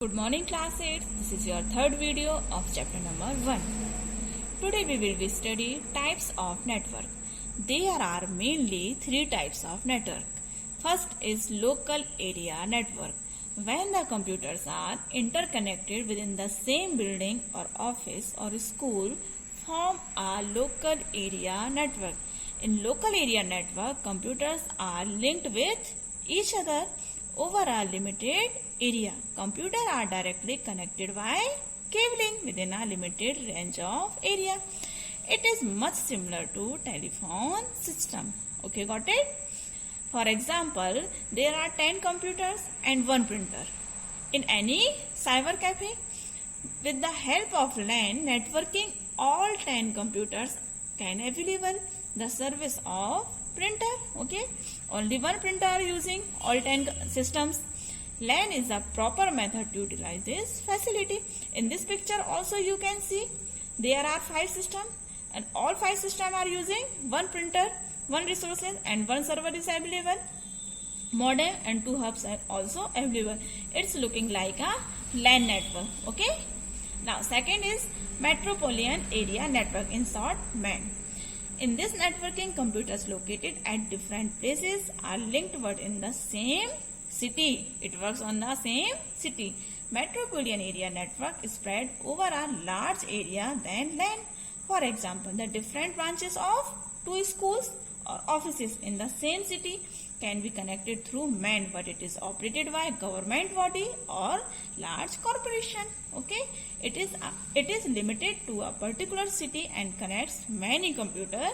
Good morning class 8. This is your third video of chapter number 1. Today we will be study types of network. There are mainly 3 types of network. First is local area network. When the computers are interconnected within the same building or office or school, form a local area network. In local area network, computers are linked with each other over a limited area. Computers are directly connected by cabling within a limited range of area. It is much similar to telephone system. Okay, got it? For example, there are 10 computers and 1 printer. In any cyber cafe, with the help of LAN networking, all 10 computers can available the service of printer. Okay, only 1 printer are using all 10 systems. LAN is a proper method to utilize this facility. In this picture also you can see there are 5 systems and all 5 systems are using 1 printer, 1 resources and 1 server is available. Modem and 2 hubs are also available. It's looking like a LAN network. Okay. Now second is metropolitan area network, in short MAN. In this networking, computers located at different places are linked but in the same city. It works on the same city. Metropolitan area network is spread over a large area than LAN. For example, the different branches of 2 schools or offices in the same city can be connected through MAN, but it is operated by government body or large corporation. Okay, it is limited to a particular city and connects many computers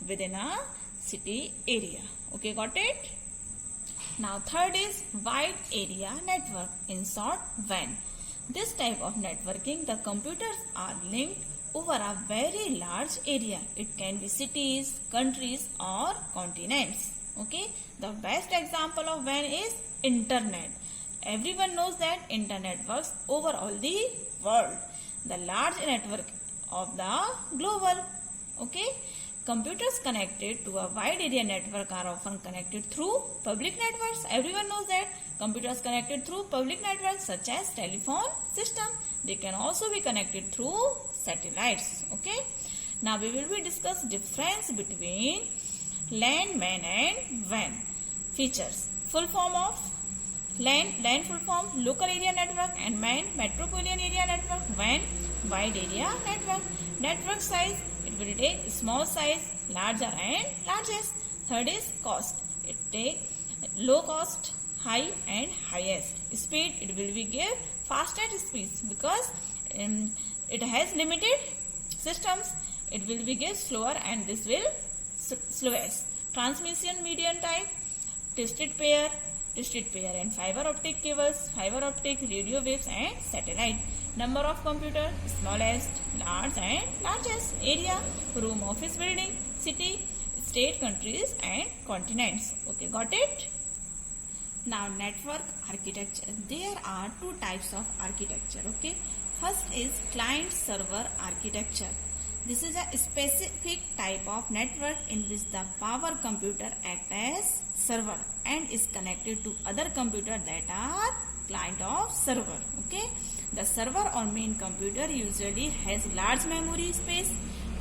within a city area. Okay, got it? Now third is wide area network, in short WAN. This type of networking, the computers are linked over a very large area. It can be cities, countries or continents. Okay, the best example of WAN is internet. Everyone knows that internet works over all the world. The large network of the global. Okay, computers connected to a wide area network are often connected through public networks. Everyone knows that computers connected through public networks such as telephone system. They can also be connected through satellites. Okay, now we will be discuss difference between LAN, MAN and WAN. Features. Full form of LAN full form local area network, and MAN metropolitan area network, WAN wide area network. Network size, it will take small size, larger and largest. Third is cost. It take low cost, high and highest. Speed, it will be give fastest speeds because it has limited systems. It will be give slower and this will slowest. Transmission medium type, twisted pair and fiber optic cables, fiber optic, radio waves and satellite. Number of computer, smallest, large and largest. Area, room, office building, city, state, countries and continents. Okay, got it? Now network architecture. There are 2 types of architecture. Okay, first is client server architecture. This is a specific type of network in which the power computer acts as server and is connected to other computers that are client of server. Okay, the server or main computer usually has large memory space,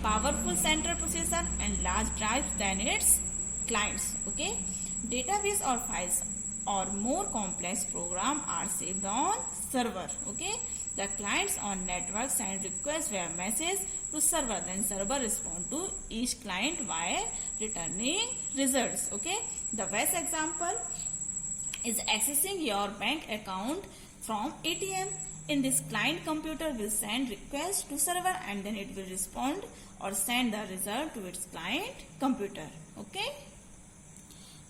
powerful central processor and large drives than its clients. Okay, database or files or more complex program are saved on server. Okay, the clients on network send requests via message to server, then server respond to each client by returning results. Okay, the best example is accessing your bank account from ATM. In this, client computer will send request to server and then it will respond or send the result to its client computer. Okay,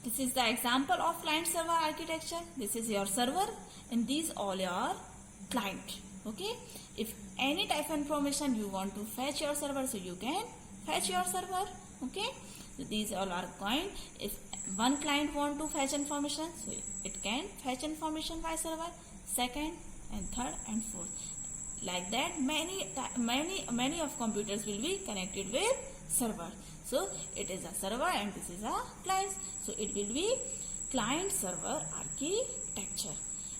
this is the example of client server architecture. This is your server and these all your client. Okay, if any type of information you want to fetch your server, so you can fetch your server. Okay, so these all are client. If one client want to fetch information, so it can fetch information by server, second and third and fourth. Like that, many of computers will be connected with server. So it is a server and this is a client. So it will be client server architecture.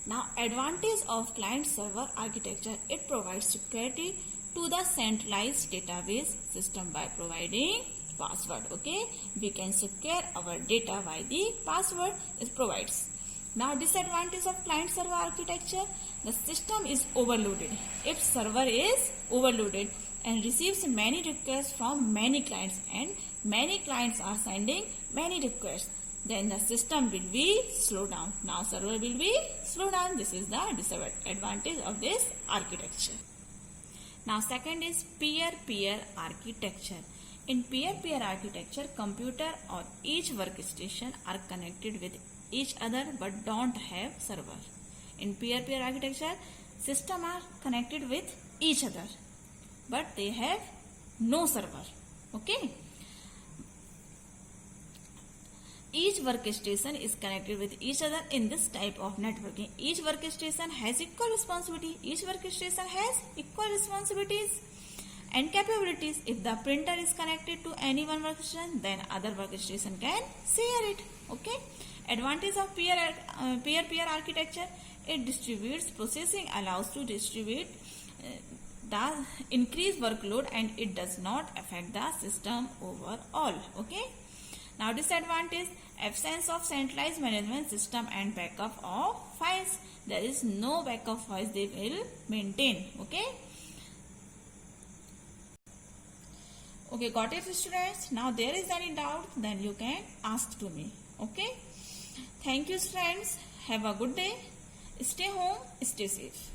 Now, advantage of client-server architecture. It provides security to the centralized database system by providing password. Okay, we can secure our data by the password it provides. Now, disadvantage of client-server architecture. The system is overloaded. If server is overloaded and receives many requests from many clients and many clients are sending many requests, then the system will be slow down. Now server will be slow down. This is the disadvantage of this architecture. Now second is peer-peer architecture. In peer-peer architecture, computer or each workstation are connected with each other but don't have server. In peer-peer architecture, systems are connected with each other but they have no server. Okay. Each workstation is connected with each other in this type of networking. Each workstation has equal responsibility. Each workstation has equal responsibilities and capabilities. If the printer is connected to any one workstation, then other workstation can share it. Okay. Advantage of peer-peer architecture. It distributes processing, allows to distribute the increased workload, and it does not affect the system overall. Okay. Now disadvantage, absence of centralized management system and backup of files. There is no backup files they will maintain. Okay. Okay, got it students? Now there is any doubt, then you can ask to me. Okay. Thank you friends. Have a good day. Stay home, stay safe.